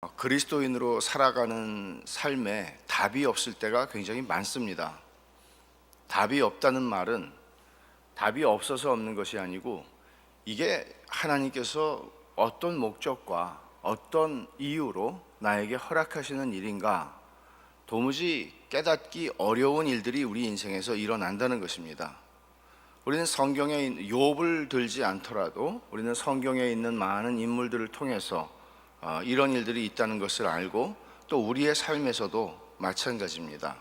그리스도인으로 살아가는 삶에 답이 없을 때가 굉장히 많습니다. 답이 없다는 말은 답이 없어서 없는 것이 아니고 이게 하나님께서 어떤 목적과 어떤 이유로 나에게 허락하시는 일인가 도무지 깨닫기 어려운 일들이 우리 인생에서 일어난다는 것입니다. 우리는 성경에 있는 욥을 들지 않더라도 우리는 성경에 있는 많은 인물들을 통해서 이런 일들이 있다는 것을 알고 또 우리의 삶에서도 마찬가지입니다.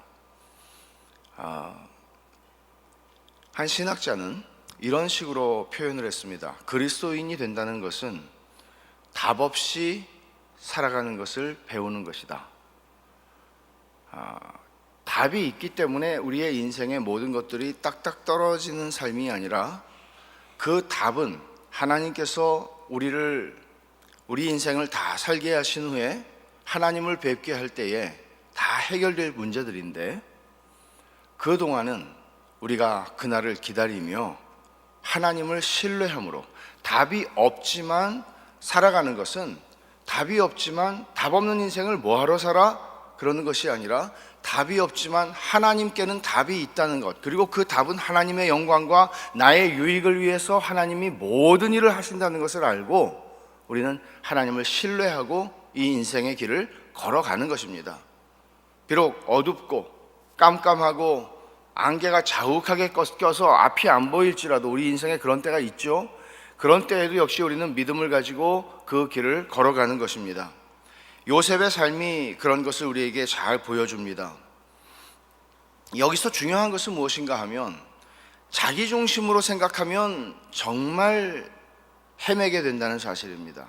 한 신학자는 이런 식으로 표현을 했습니다. 그리스도인이 된다는 것은 답 없이 살아가는 것을 배우는 것이다. 답이 있기 때문에 우리의 인생의 모든 것들이 딱딱 떨어지는 삶이 아니라 그 답은 하나님께서 우리 인생을 다 살게 하신 후에 하나님을 뵙게 할 때에 다 해결될 문제들인데 그동안은 우리가 그날을 기다리며 하나님을 신뢰함으로 답이 없지만 살아가는 것은 답이 없지만 답 없는 인생을 뭐하러 살아? 그러는 것이 아니라 답이 없지만 하나님께는 답이 있다는 것, 그리고 그 답은 하나님의 영광과 나의 유익을 위해서 하나님이 모든 일을 하신다는 것을 알고 우리는 하나님을 신뢰하고 이 인생의 길을 걸어가는 것입니다. 비록 어둡고 깜깜하고 안개가 자욱하게 껴서 앞이 안 보일지라도 우리 인생에 그런 때가 있죠. 그런 때에도 역시 우리는 믿음을 가지고 그 길을 걸어가는 것입니다. 요셉의 삶이 그런 것을 우리에게 잘 보여줍니다. 여기서 중요한 것은 무엇인가 하면 자기 중심으로 생각하면 정말 헤매게 된다는 사실입니다.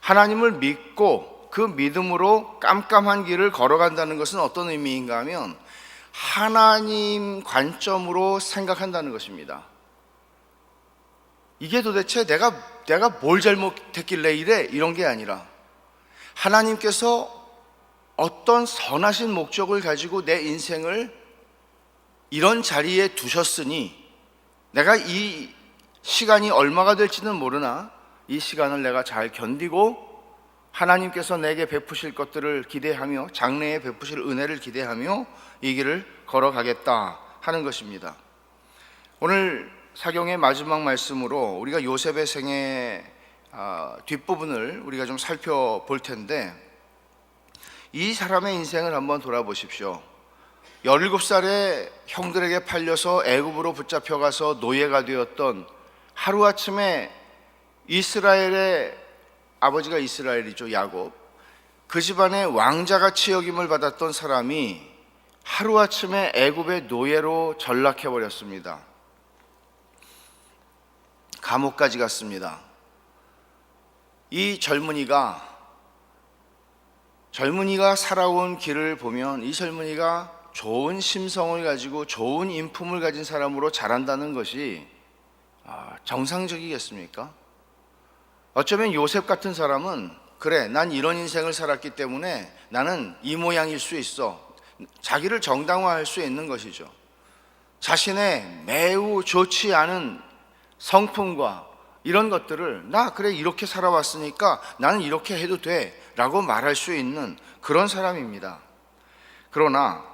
하나님을 믿고 그 믿음으로 깜깜한 길을 걸어간다는 것은 어떤 의미인가 하면 하나님 관점으로 생각한다는 것입니다. 이게 도대체 내가 뭘 잘못했길래 이래? 이런 게 아니라 하나님께서 어떤 선하신 목적을 가지고 내 인생을 이런 자리에 두셨으니 내가 이 시간이 얼마가 될지는 모르나 이 시간을 내가 잘 견디고 하나님께서 내게 베푸실 것들을 기대하며 장래에 베푸실 은혜를 기대하며 이 길을 걸어가겠다 하는 것입니다. 오늘 사경의 마지막 말씀으로 우리가 요셉의 생애 뒷부분을 우리가 좀 살펴볼 텐데 이 사람의 인생을 한번 돌아보십시오. 17살에 형들에게 팔려서 애굽으로 붙잡혀가서 노예가 되었던 하루아침에 이스라엘의 아버지가 이스라엘이죠, 야곱. 그 집안의 왕자같이 여김을 받았던 사람이 하루아침에 애굽의 노예로 전락해버렸습니다. 감옥까지 갔습니다. 이 젊은이가 살아온 길을 보면 이 젊은이가 좋은 심성을 가지고 좋은 인품을 가진 사람으로 자란다는 것이 정상적이겠습니까? 어쩌면 요셉 같은 사람은 그래, 난 이런 인생을 살았기 때문에 나는 이 모양일 수 있어, 자기를 정당화할 수 있는 것이죠. 자신의 매우 좋지 않은 성품과 이런 것들을 나 그래 이렇게 살아왔으니까 나는 이렇게 해도 돼 라고 말할 수 있는 그런 사람입니다. 그러나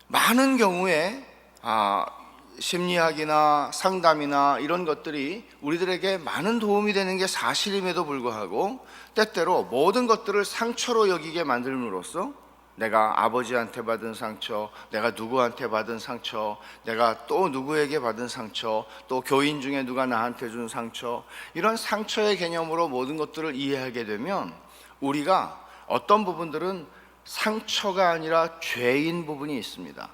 많은 경우에 심리학이나 상담이나 이런 것들이 우리들에게 많은 도움이 되는 게 사실임에도 불구하고 때때로 모든 것들을 상처로 여기게 만들므로써 내가 아버지한테 받은 상처, 내가 누구한테 받은 상처, 내가 또 누구에게 받은 상처, 또 교인 중에 누가 나한테 준 상처, 이런 상처의 개념으로 모든 것들을 이해하게 되면 우리가 어떤 부분들은 상처가 아니라 죄인 부분이 있습니다.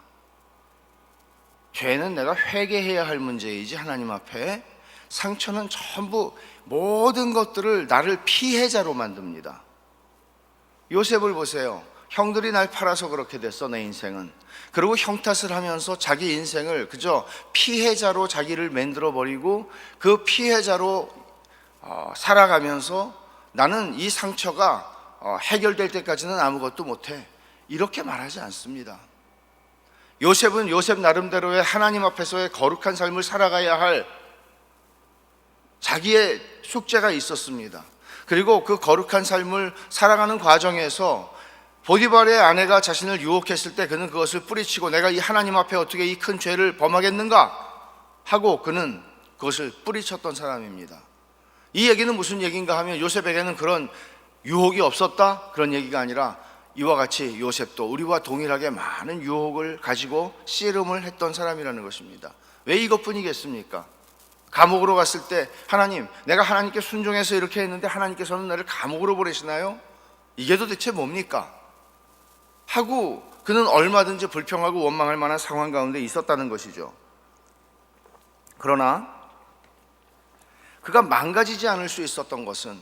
죄는 내가 회개해야 할 문제이지 하나님 앞에, 상처는 전부 모든 것들을 나를 피해자로 만듭니다. 요셉을 보세요. 형들이 날 팔아서 그렇게 됐어, 내 인생은. 그리고 형 탓을 하면서 자기 인생을 그저 피해자로 자기를 만들어버리고 그 피해자로 살아가면서 나는 이 상처가 해결될 때까지는 아무것도 못해, 이렇게 말하지 않습니다. 요셉은 요셉 나름대로의 하나님 앞에서의 거룩한 삶을 살아가야 할 자기의 숙제가 있었습니다. 그리고 그 거룩한 삶을 살아가는 과정에서 보디발의 아내가 자신을 유혹했을 때 그는 그것을 뿌리치고 내가 이 하나님 앞에 어떻게 이 큰 죄를 범하겠는가 하고 그는 그것을 뿌리쳤던 사람입니다. 이 얘기는 무슨 얘기인가 하면 요셉에게는 그런 유혹이 없었다? 그런 얘기가 아니라 이와 같이 요셉도 우리와 동일하게 많은 유혹을 가지고 씨름을 했던 사람이라는 것입니다. 왜 이것뿐이겠습니까? 감옥으로 갔을 때 하나님, 내가 하나님께 순종해서 이렇게 했는데 하나님께서는 나를 감옥으로 보내시나요? 이게 도대체 뭡니까? 하고 그는 얼마든지 불평하고 원망할 만한 상황 가운데 있었다는 것이죠. 그러나 그가 망가지지 않을 수 있었던 것은,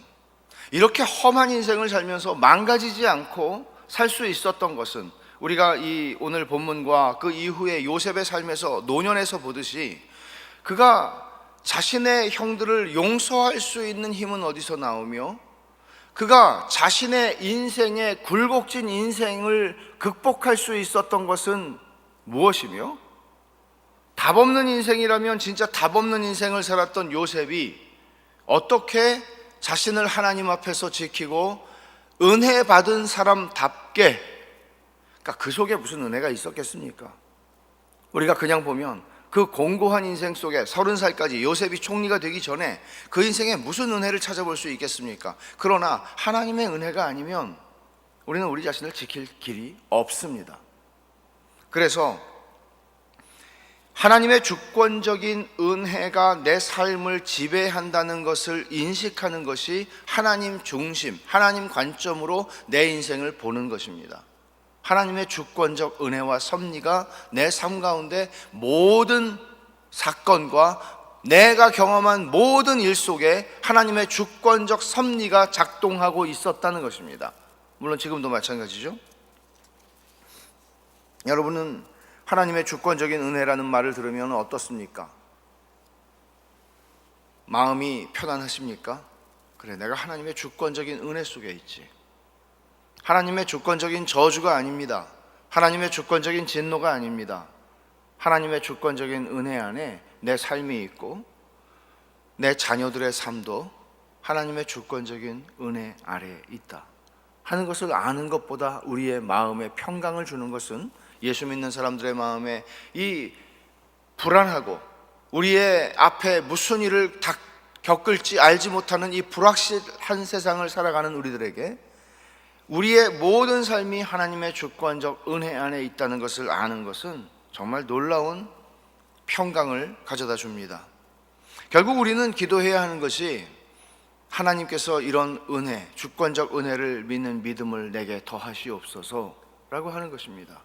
이렇게 험한 인생을 살면서 망가지지 않고 살 수 있었던 것은, 우리가 이 오늘 본문과 그 이후에 요셉의 삶에서 노년에서 보듯이 그가 자신의 형들을 용서할 수 있는 힘은 어디서 나오며 그가 자신의 인생의 굴곡진 인생을 극복할 수 있었던 것은 무엇이며, 답 없는 인생이라면 진짜 답 없는 인생을 살았던 요셉이 어떻게 자신을 하나님 앞에서 지키고 은혜 받은 사람답게, 그러니까 그 속에 무슨 은혜가 있었겠습니까? 우리가 그냥 보면 그 공고한 인생 속에 30살까지 요셉이 총리가 되기 전에 그 인생에 무슨 은혜를 찾아볼 수 있겠습니까? 그러나 하나님의 은혜가 아니면 우리는 우리 자신을 지킬 길이 없습니다. 그래서 하나님의 주권적인 은혜가 내 삶을 지배한다는 것을 인식하는 것이 하나님 중심, 하나님 관점으로 내 인생을 보는 것입니다. 하나님의 주권적 은혜와 섭리가 내 삶 가운데 모든 사건과 내가 경험한 모든 일 속에 하나님의 주권적 섭리가 작동하고 있었다는 것입니다. 물론 지금도 마찬가지죠. 여러분은 하나님의 주권적인 은혜라는 말을 들으면 어떻습니까? 마음이 편안하십니까? 그래, 내가 하나님의 주권적인 은혜 속에 있지. 하나님의 주권적인 저주가 아닙니다. 하나님의 주권적인 진노가 아닙니다. 하나님의 주권적인 은혜 안에 내 삶이 있고 내 자녀들의 삶도 하나님의 주권적인 은혜 아래에 있다 하는 것을 아는 것보다 우리의 마음에 평강을 주는 것은, 예수 믿는 사람들의 마음에 이 불안하고 우리의 앞에 무슨 일을 겪을지 알지 못하는 이 불확실한 세상을 살아가는 우리들에게 우리의 모든 삶이 하나님의 주권적 은혜 안에 있다는 것을 아는 것은 정말 놀라운 평강을 가져다 줍니다. 결국 우리는 기도해야 하는 것이 하나님께서 이런 은혜, 주권적 은혜를 믿는 믿음을 내게 더하시옵소서 라고 하는 것입니다.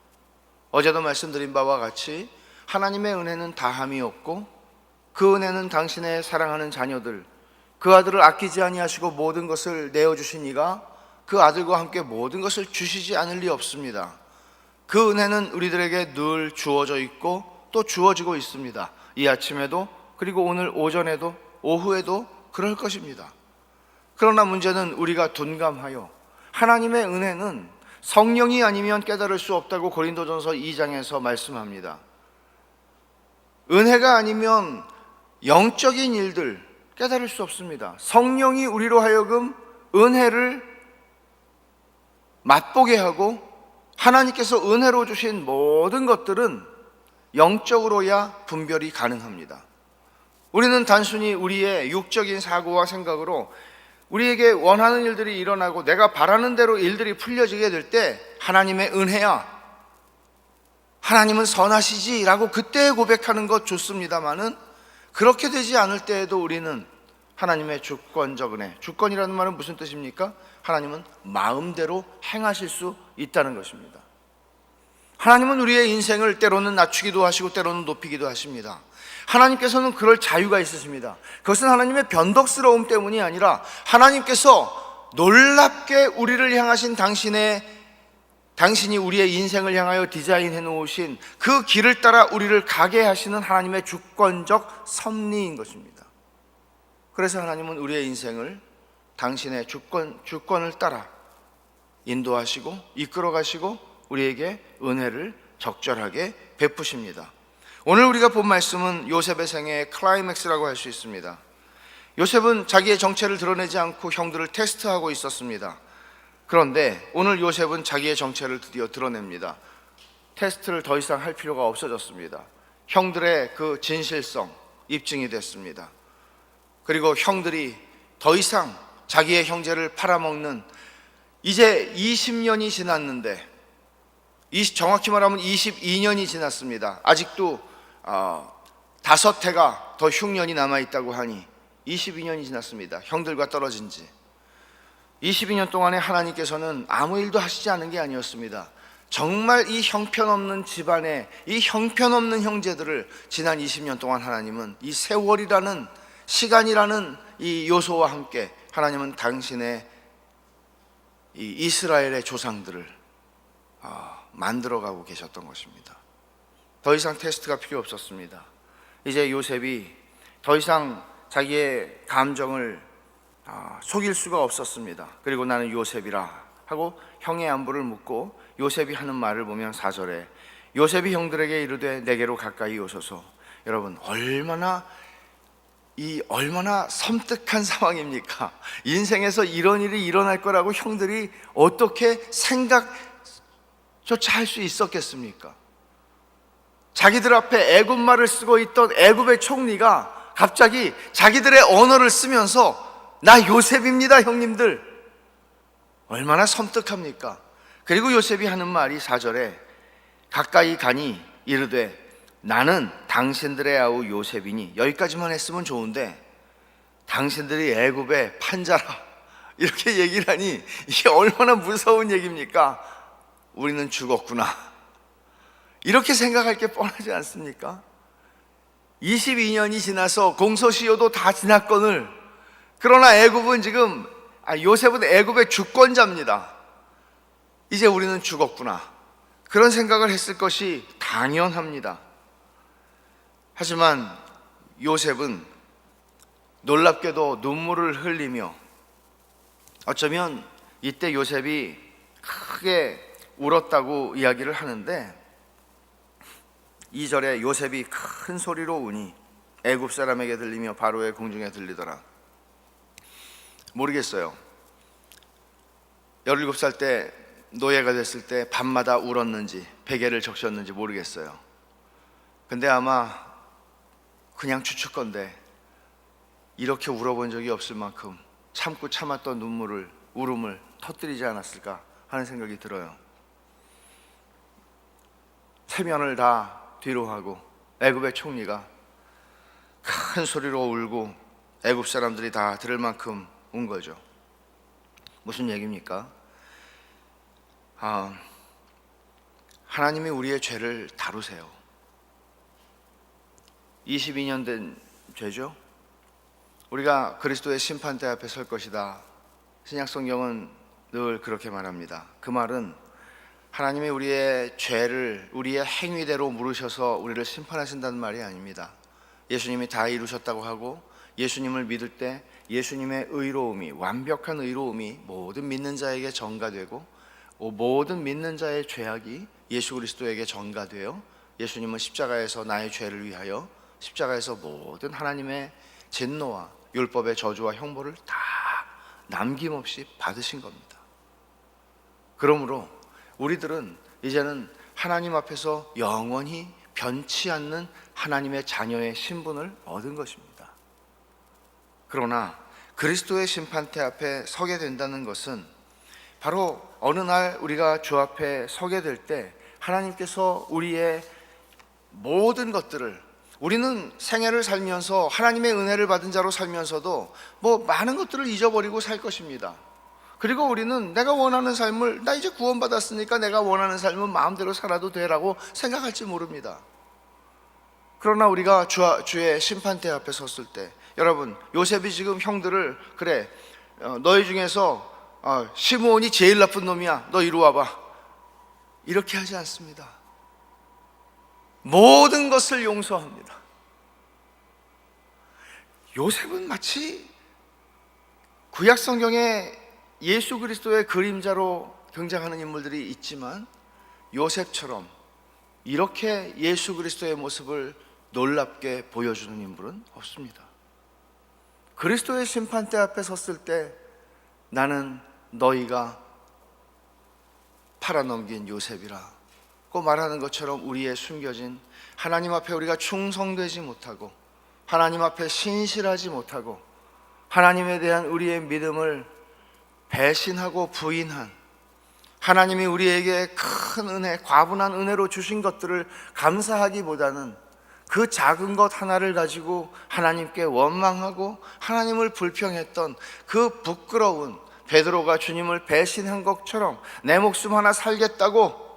어제도 말씀드린 바와 같이 하나님의 은혜는 다함이 없고 그 은혜는 당신의 사랑하는 자녀들, 그 아들을 아끼지 아니하시고 모든 것을 내어주신 이가 그 아들과 함께 모든 것을 주시지 않을 리 없습니다. 그 은혜는 우리들에게 늘 주어져 있고 또 주어지고 있습니다. 이 아침에도, 그리고 오늘 오전에도, 오후에도 그럴 것입니다. 그러나 문제는 우리가 둔감하여 하나님의 은혜는 성령이 아니면 깨달을 수 없다고 고린도전서 2장에서 말씀합니다. 은혜가 아니면 영적인 일들 깨달을 수 없습니다. 성령이 우리로 하여금 은혜를 맛보게 하고 하나님께서 은혜로 주신 모든 것들은 영적으로야 분별이 가능합니다. 우리는 단순히 우리의 육적인 사고와 생각으로 우리에게 원하는 일들이 일어나고 내가 바라는 대로 일들이 풀려지게 될 때 하나님의 은혜야, 하나님은 선하시지 라고 그때 고백하는 것 좋습니다마는 그렇게 되지 않을 때에도 우리는 하나님의 주권적 은혜, 주권이라는 말은 무슨 뜻입니까? 하나님은 마음대로 행하실 수 있다는 것입니다. 하나님은 우리의 인생을 때로는 낮추기도 하시고 때로는 높이기도 하십니다. 하나님께서는 그럴 자유가 있으십니다. 그것은 하나님의 변덕스러움 때문이 아니라 하나님께서 놀랍게 우리를 향하신 당신이 우리의 인생을 향하여 디자인해 놓으신 그 길을 따라 우리를 가게 하시는 하나님의 주권적 섭리인 것입니다. 그래서 하나님은 우리의 인생을 당신의 주권을 따라 인도하시고 이끌어 가시고 우리에게 은혜를 적절하게 베푸십니다. 오늘 우리가 본 말씀은 요셉의 생애의 클라이맥스라고 할 수 있습니다. 요셉은 자기의 정체를 드러내지 않고 형들을 테스트하고 있었습니다. 그런데 오늘 요셉은 자기의 정체를 드디어 드러냅니다. 테스트를 더 이상 할 필요가 없어졌습니다. 형들의 그 진실성 입증이 됐습니다. 그리고 형들이 더 이상 자기의 형제를 팔아먹는, 이제 20년이 지났는데, 정확히 말하면 22년이 지났습니다. 아직도 5해가 더 흉년이 남아있다고 하니 22년이 지났습니다. 형들과 떨어진 지 22년 동안에 하나님께서는 아무 일도 하시지 않은 게 아니었습니다. 정말 이 형편없는 집안에 이 형편없는 형제들을 지난 20년 동안 하나님은 이 세월이라는 시간이라는 이 요소와 함께 하나님은 당신의 이 이스라엘의 조상들을 만들어가고 계셨던 것입니다. 더 이상 테스트가 필요 없었습니다. 이제 요셉이 더 이상 자기의 감정을 속일 수가 없었습니다. 그리고 나는 요셉이라 하고 형의 안부를 묻고 요셉이 하는 말을 보면 4절에 요셉이 형들에게 이르되 내게로 가까이 오소서. 여러분, 얼마나 섬뜩한 상황입니까? 인생에서 이런 일이 일어날 거라고 형들이 어떻게 생각조차 할 수 있었겠습니까? 자기들 앞에 애굽말을 쓰고 있던 애굽의 총리가 갑자기 자기들의 언어를 쓰면서 나 요셉입니다 형님들, 얼마나 섬뜩합니까? 그리고 요셉이 하는 말이 4절에 가까이 가니 이르되 나는 당신들의 아우 요셉이니, 여기까지만 했으면 좋은데 당신들이 애굽의 판자라 이렇게 얘기를 하니 이게 얼마나 무서운 얘기입니까? 우리는 죽었구나, 이렇게 생각할 게 뻔하지 않습니까? 22년이 지나서 공소시효도 다 지났거늘, 그러나 애굽은 지금 요셉은 애굽의 주권자입니다. 이제 우리는 죽었구나, 그런 생각을 했을 것이 당연합니다. 하지만 요셉은 놀랍게도 눈물을 흘리며, 어쩌면 이때 요셉이 크게 울었다고 이야기를 하는데 2절에 요셉이 큰 소리로 우니 애굽 사람에게 들리며 바로의 궁중에 들리더라. 모르겠어요. 17살 때 노예가 됐을 때 밤마다 울었는지 베개를 적셨는지 모르겠어요. 근데 아마 그냥 추측건데 이렇게 울어본 적이 없을 만큼 참고 참았던 눈물을, 울음을 터뜨리지 않았을까 하는 생각이 들어요. 세면을 다 뒤로 하고 애굽의 총리가 큰 소리로 울고 애굽 사람들이 다 들을 만큼 운 거죠. 무슨 얘기입니까? 하나님이 우리의 죄를 다루세요. 22년 된 죄죠. 우리가 그리스도의 심판대 앞에 설 것이다. 신약성경은 늘 그렇게 말합니다. 그 말은 하나님이 우리의 죄를 우리의 행위대로 물으셔서 우리를 심판하신다는 말이 아닙니다. 예수님이 다 이루셨다고 하고 예수님을 믿을 때 예수님의 의로움이, 완벽한 의로움이 모든 믿는 자에게 전가되고 모든 믿는 자의 죄악이 예수 그리스도에게 전가되어 예수님은 십자가에서 나의 죄를 위하여 십자가에서 모든 하나님의 진노와 율법의 저주와 형벌을 다 남김없이 받으신 겁니다. 그러므로 우리들은 이제는 하나님 앞에서 영원히 변치 않는 하나님의 자녀의 신분을 얻은 것입니다. 그러나 그리스도의 심판대 앞에 서게 된다는 것은 바로 어느 날 우리가 주 앞에 서게 될 때 하나님께서 우리의 모든 것들을, 우리는 생애를 살면서 하나님의 은혜를 받은 자로 살면서도 많은 것들을 잊어버리고 살 것입니다. 그리고 우리는 내가 원하는 삶을, 나 이제 구원받았으니까 내가 원하는 삶은 마음대로 살아도 되라고 생각할지 모릅니다. 그러나 우리가 주의 심판대 앞에 섰을 때, 여러분, 요셉이 지금 형들을 그래, 너희 중에서 시므온이 제일 나쁜 놈이야, 너 이리 와봐, 이렇게 하지 않습니다. 모든 것을 용서합니다. 요셉은 마치 구약 성경에 예수 그리스도의 그림자로 등장하는 인물들이 있지만 요셉처럼 이렇게 예수 그리스도의 모습을 놀랍게 보여주는 인물은 없습니다. 그리스도의 심판대 앞에 섰을 때 나는 너희가 팔아넘긴 요셉이라고 말하는 것처럼 우리의 숨겨진 하나님 앞에 우리가 충성되지 못하고 하나님 앞에 신실하지 못하고 하나님에 대한 우리의 믿음을 배신하고 부인한, 하나님이 우리에게 큰 은혜, 과분한 은혜로 주신 것들을 감사하기보다는 그 작은 것 하나를 가지고 하나님께 원망하고 하나님을 불평했던 그 부끄러운, 베드로가 주님을 배신한 것처럼 내 목숨 하나 살겠다고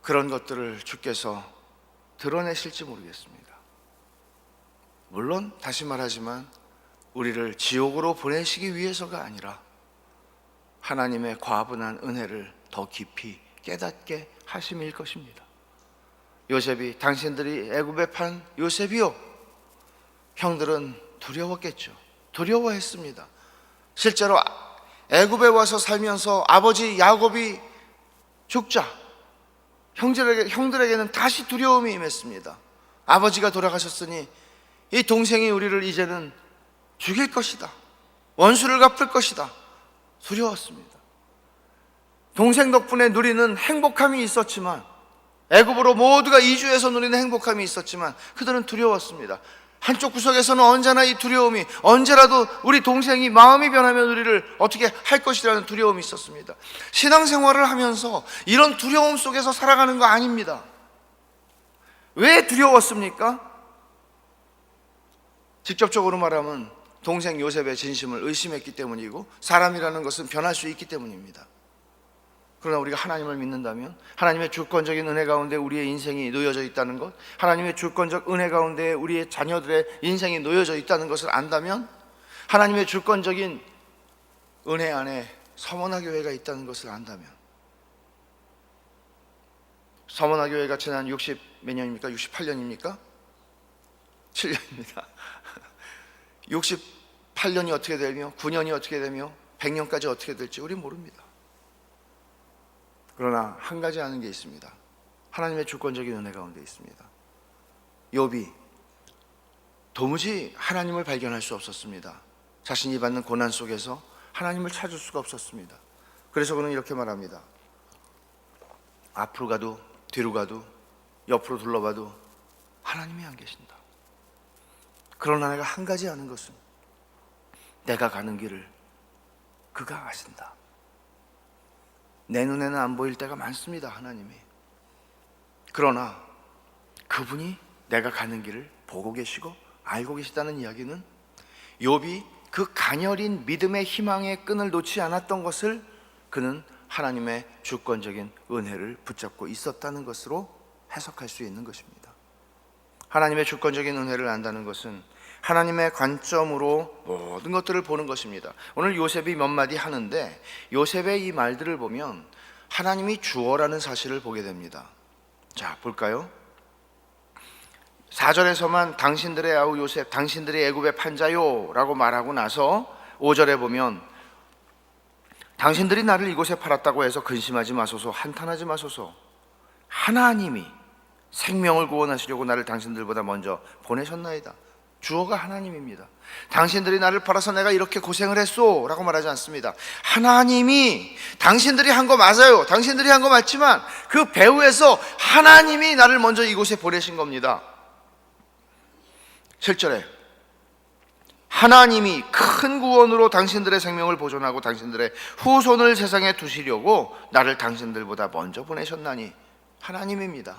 그런 것들을 주께서 드러내실지 모르겠습니다. 물론 다시 말하지만 우리를 지옥으로 보내시기 위해서가 아니라 하나님의 과분한 은혜를 더 깊이 깨닫게 하심일 것입니다. 요셉이, 당신들이 애굽에 판 요셉이요, 형들은 두려웠겠죠. 두려워했습니다. 실제로 애굽에 와서 살면서 아버지 야곱이 죽자 형들에게는 다시 두려움이 임했습니다. 아버지가 돌아가셨으니 이 동생이 우리를 이제는 죽일 것이다, 원수를 갚을 것이다. 두려웠습니다. 동생 덕분에 누리는 행복함이 있었지만, 애굽으로 모두가 이주해서 누리는 행복함이 있었지만 그들은 두려웠습니다. 한쪽 구석에서는 언제나 이 두려움이, 언제라도 우리 동생이 마음이 변하면 우리를 어떻게 할 것이라는 두려움이 있었습니다. 신앙생활을 하면서 이런 두려움 속에서 살아가는 거 아닙니다. 왜 두려웠습니까? 직접적으로 말하면 동생 요셉의 진심을 의심했기 때문이고, 사람이라는 것은 변할 수 있기 때문입니다. 그러나 우리가 하나님을 믿는다면, 하나님의 주권적인 은혜 가운데 우리의 인생이 놓여져 있다는 것, 하나님의 주권적 은혜 가운데 우리의 자녀들의 인생이 놓여져 있다는 것을 안다면, 하나님의 주권적인 은혜 안에 서머나교회가 있다는 것을 안다면, 서머나교회가 지난 60 몇 년입니까? 68년입니까? 7년입니다. 68년이 어떻게 되며 9년이 어떻게 되며 100년까지 어떻게 될지 우리는 모릅니다. 그러나 한 가지 아는 게 있습니다. 하나님의 주권적인 은혜 가운데 있습니다. 욥이 도무지 하나님을 발견할 수 없었습니다. 자신이 받는 고난 속에서 하나님을 찾을 수가 없었습니다. 그래서 그는 이렇게 말합니다. 앞으로 가도 뒤로 가도 옆으로 둘러봐도 하나님이 안 계신다. 그러나 내가 한 가지 아는 것은 내가 가는 길을 그가 아신다. 내 눈에는 안 보일 때가 많습니다, 하나님이. 그러나 그분이 내가 가는 길을 보고 계시고 알고 계시다는 이야기는 욥이 그 가녀린 믿음의 희망의 끈을 놓지 않았던 것을 그는 하나님의 주권적인 은혜를 붙잡고 있었다는 것으로 해석할 수 있는 것입니다. 하나님의 주권적인 은혜를 안다는 것은 하나님의 관점으로 모든 것들을 보는 것입니다. 오늘 요셉이 몇 마디 하는데, 요셉의 이 말들을 보면 하나님이 주어라는 사실을 보게 됩니다. 자, 볼까요? 4절에서만 당신들의 아우 요셉, 당신들이 애굽에 판자요 라고 말하고 나서 5절에 보면 당신들이 나를 이곳에 팔았다고 해서 근심하지 마소서, 한탄하지 마소서. 하나님이 생명을 구원하시려고 나를 당신들보다 먼저 보내셨나이다. 주어가 하나님입니다. 당신들이 나를 팔아서 내가 이렇게 고생을 했소 라고 말하지 않습니다. 하나님이, 당신들이 한 거 맞아요. 당신들이 한 거 맞지만 그 배후에서 하나님이 나를 먼저 이곳에 보내신 겁니다. 7절에 하나님이 큰 구원으로 당신들의 생명을 보존하고 당신들의 후손을 세상에 두시려고 나를 당신들보다 먼저 보내셨나니, 하나님입니다.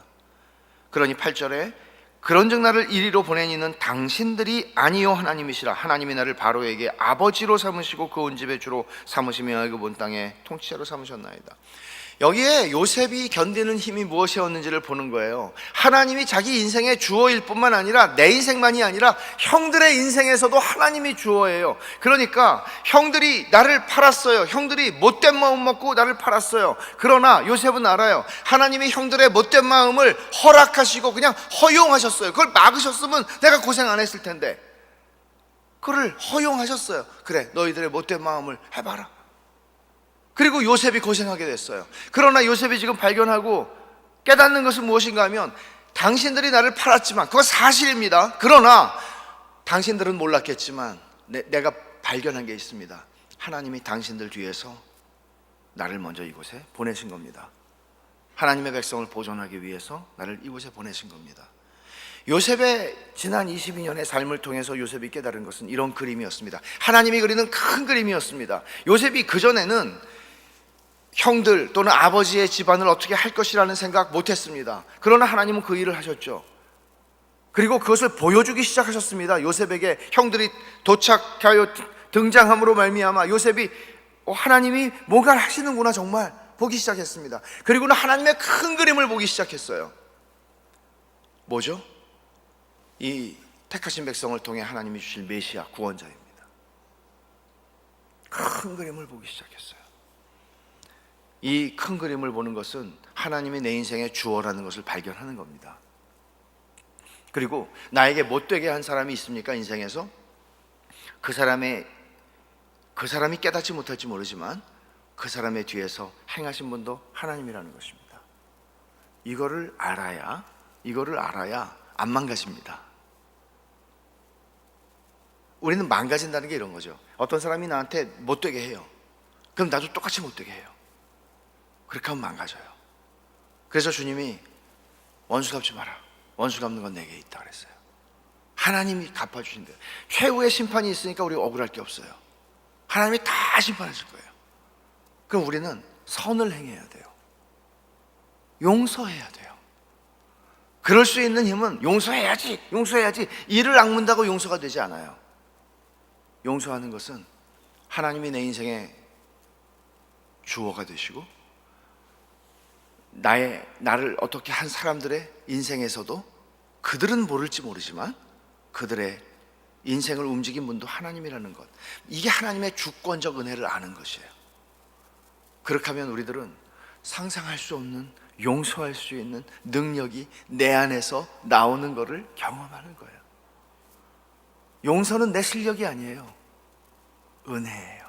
그러니 8절에 그런즉 나를 이리로 보낸 이는 당신들이 아니요 하나님이시라. 하나님이 나를 바로에게 아버지로 삼으시고 그 온 집의 주로 삼으시며 애굽 온 땅의 통치자로 삼으셨나이다. 여기에 요셉이 견디는 힘이 무엇이었는지를 보는 거예요. 하나님이 자기 인생의 주어일 뿐만 아니라 내 인생만이 아니라 형들의 인생에서도 하나님이 주어예요. 그러니까 형들이 나를 팔았어요. 형들이 못된 마음 먹고 나를 팔았어요. 그러나 요셉은 알아요. 하나님이 형들의 못된 마음을 허락하시고 그냥 허용하셨어요. 그걸 막으셨으면 내가 고생 안 했을 텐데 그걸 허용하셨어요. 그래, 너희들의 못된 마음을 해봐라. 그리고 요셉이 고생하게 됐어요. 그러나 요셉이 지금 발견하고 깨닫는 것은 무엇인가 하면 당신들이 나를 팔았지만, 그거 사실입니다. 그러나 당신들은 몰랐겠지만 내가 발견한 게 있습니다. 하나님이 당신들 뒤에서 나를 먼저 이곳에 보내신 겁니다. 하나님의 백성을 보존하기 위해서 나를 이곳에 보내신 겁니다. 요셉의 지난 22년의 삶을 통해서 요셉이 깨달은 것은 이런 그림이었습니다. 하나님이 그리는 큰 그림이었습니다. 요셉이 그전에는 형들 또는 아버지의 집안을 어떻게 할 것이라는 생각 못했습니다. 그러나 하나님은 그 일을 하셨죠. 그리고 그것을 보여주기 시작하셨습니다. 요셉에게 형들이 도착하여 등장함으로 말미암아 요셉이 하나님이 뭔가를 하시는구나 정말 보기 시작했습니다. 그리고는 하나님의 큰 그림을 보기 시작했어요. 뭐죠? 이 택하신 백성을 통해 하나님이 주실 메시아 구원자입니다. 큰 그림을 보기 시작했어요. 이 큰 그림을 보는 것은 하나님이 내 인생의 주어라는 것을 발견하는 겁니다. 그리고 나에게 못되게 한 사람이 있습니까? 인생에서 그 사람이 깨닫지 못할지 모르지만 그 사람의 뒤에서 행하신 분도 하나님이라는 것입니다. 이거를 알아야 안 망가집니다. 우리는 망가진다는 게 이런 거죠. 어떤 사람이 나한테 못되게 해요. 그럼 나도 똑같이 못되게 해요. 그렇게 하면 망가져요. 그래서 주님이 원수 갚지 마라. 원수 갚는 건 내게 있다 그랬어요. 하나님이 갚아주신대요. 최후의 심판이 있으니까 우리가 억울할 게 없어요. 하나님이 다 심판하실 거예요. 그럼 우리는 선을 행해야 돼요. 용서해야 돼요. 그럴 수 있는 힘은 용서해야지 이를 악문다고 용서가 되지 않아요. 용서하는 것은 하나님이 내 인생의 주어가 되시고 나를 어떻게 한 사람들의 인생에서도 그들은 모를지 모르지만 그들의 인생을 움직인 분도 하나님이라는 것, 이게 하나님의 주권적 은혜를 아는 것이에요. 그렇게 하면 우리들은 상상할 수 없는, 용서할 수 있는 능력이 내 안에서 나오는 것을 경험하는 거예요. 용서는 내 실력이 아니에요. 은혜예요.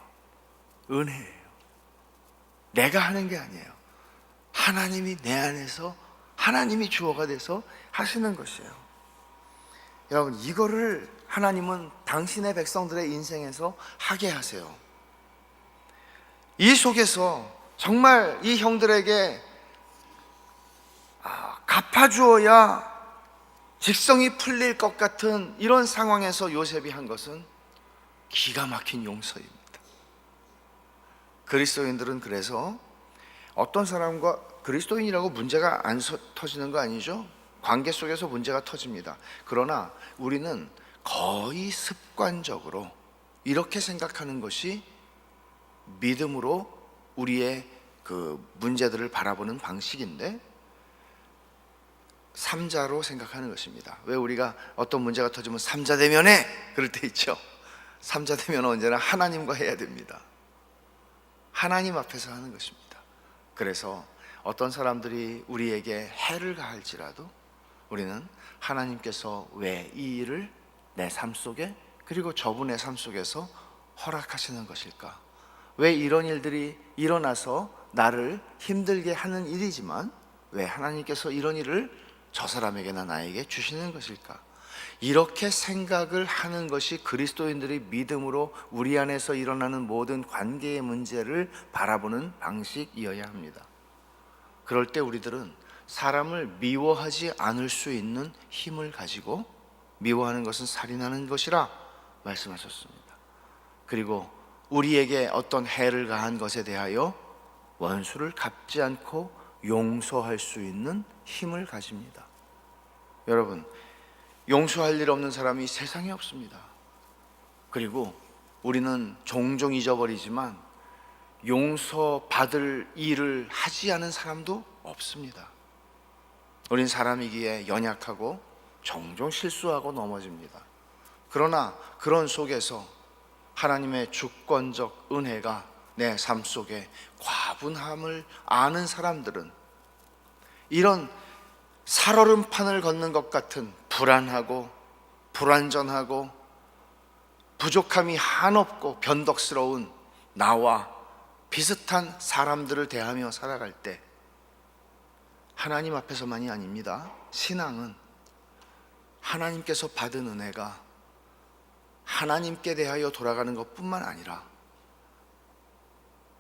내가 하는 게 아니에요. 하나님이 내 안에서, 하나님이 주어가 돼서 하시는 것이에요. 여러분, 이거를 하나님은 당신의 백성들의 인생에서 하게 하세요. 이 속에서 정말 이 형들에게 갚아주어야 직성이 풀릴 것 같은 이런 상황에서 요셉이 한 것은 기가 막힌 용서입니다. 그리스도인들은 그래서 어떤 사람과, 그리스도인이라고 문제가 안 터지는 거 아니죠? 관계 속에서 문제가 터집니다. 그러나 우리는 거의 습관적으로 이렇게 생각하는 것이 믿음으로 우리의 그 문제들을 바라보는 방식인데, 삼자로 생각하는 것입니다. 왜 우리가 어떤 문제가 터지면 삼자 대면해 그럴 때 있죠. 삼자 대면은 언제나 하나님과 해야 됩니다. 하나님 앞에서 하는 것입니다. 그래서 어떤 사람들이 우리에게 해를 가할지라도 우리는 하나님께서 왜 이 일을 내 삶 속에, 그리고 저분의 삶 속에서 허락하시는 것일까? 왜 이런 일들이 일어나서 나를 힘들게 하는 일이지만 왜 하나님께서 이런 일을 저 사람에게나 나에게 주시는 것일까? 이렇게 생각을 하는 것이 그리스도인들이 믿음으로 우리 안에서 일어나는 모든 관계의 문제를 바라보는 방식이어야 합니다. 그럴 때 우리들은 사람을 미워하지 않을 수 있는 힘을 가지고, 미워하는 것은 살인하는 것이라 말씀하셨습니다. 그리고 우리에게 어떤 해를 가한 것에 대하여 원수를 갚지 않고 용서할 수 있는 힘을 가집니다. 여러분, 용서할 일 없는 사람이 세상에 없습니다. 그리고 우리는 종종 잊어버리지만 용서받을 일을 하지 않은 사람도 없습니다. 우린 사람이기에 연약하고 종종 실수하고 넘어집니다. 그러나 그런 속에서 하나님의 주권적 은혜가 내 삶 속에 과분함을 아는 사람들은 이런 살얼음판을 걷는 것 같은 불안하고 불완전하고 부족함이 한없고 변덕스러운 나와 비슷한 사람들을 대하며 살아갈 때, 하나님 앞에서만이 아닙니다. 신앙은 하나님께서 받은 은혜가 하나님께 대하여 돌아가는 것뿐만 아니라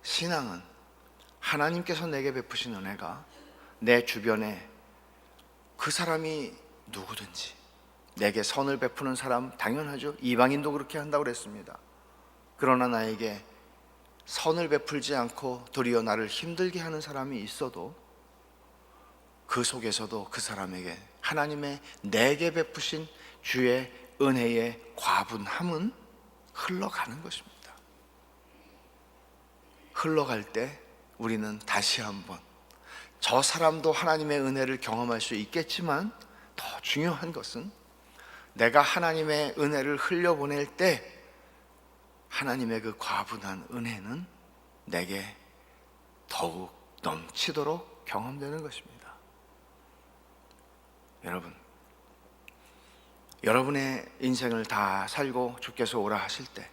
신앙은 하나님께서 내게 베푸신 은혜가 내 주변에 그 사람이 누구든지 내게 선을 베푸는 사람, 당연하죠. 이방인도 그렇게 한다고 그랬습니다. 그러나 나에게 선을 베풀지 않고 도리어 나를 힘들게 하는 사람이 있어도 그 속에서도 그 사람에게 하나님의 내게 베푸신 주의 은혜의 과분함은 흘러가는 것입니다. 흘러갈 때 우리는 다시 한번 저 사람도 하나님의 은혜를 경험할 수 있겠지만 더 중요한 것은 내가 하나님의 은혜를 흘려보낼 때 하나님의 그 과분한 은혜는 내게 더욱 넘치도록 경험되는 것입니다. 여러분, 여러분의 인생을 다 살고 주께서 오라 하실 때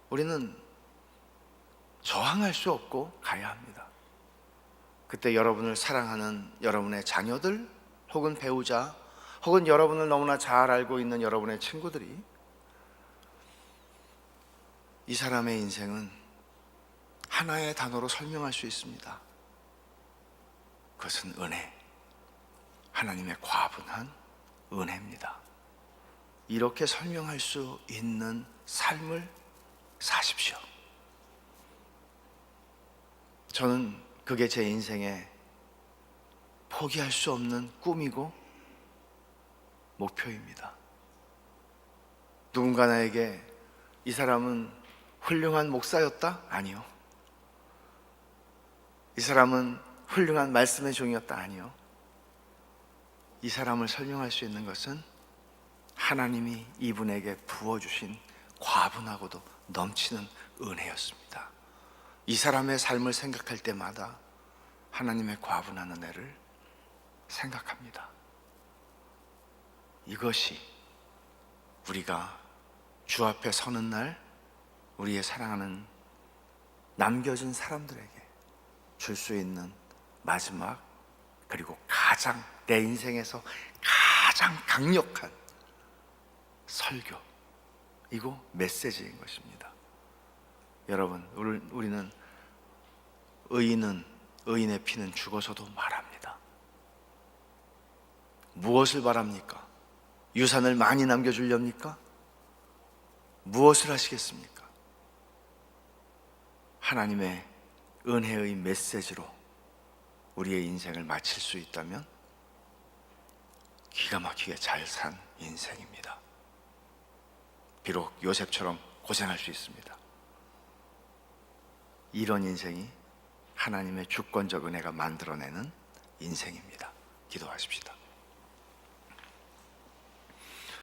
우리는 저항할 수 없고 가야 합니다. 그때 여러분을 사랑하는 여러분의 자녀들 혹은 배우자 혹은 여러분을 너무나 잘 알고 있는 여러분의 친구들이 이 사람의 인생은 하나의 단어로 설명할 수 있습니다. 그것은 은혜, 하나님의 과분한 은혜입니다. 이렇게 설명할 수 있는 삶을 사십시오. 저는 그게 제 인생의 포기할 수 없는 꿈이고 목표입니다. 누군가 나에게 이 사람은 훌륭한 목사였다? 아니요. 이 사람은 훌륭한 말씀의 종이었다? 아니요. 이 사람을 설명할 수 있는 것은 하나님이 이분에게 부어주신 과분하고도 넘치는 은혜였습니다. 이 사람의 삶을 생각할 때마다 하나님의 과분한 은혜를 생각합니다. 이것이 우리가 주 앞에 서는 날 우리의 사랑하는 남겨진 사람들에게 줄 수 있는 마지막 그리고 가장 내 인생에서 가장 강력한 설교이고 메시지인 것입니다. 여러분, 우리는 의인의 피는 죽어서도 말합니다. 무엇을 바랍니까? 유산을 많이 남겨주렵니까? 무엇을 하시겠습니까? 하나님의 은혜의 메시지로 우리의 인생을 마칠 수 있다면 기가 막히게 잘 산 인생입니다. 비록 요셉처럼 고생할 수 있습니다. 이런 인생이 하나님의 주권적 은혜가 만들어내는 인생입니다. 기도하십시다.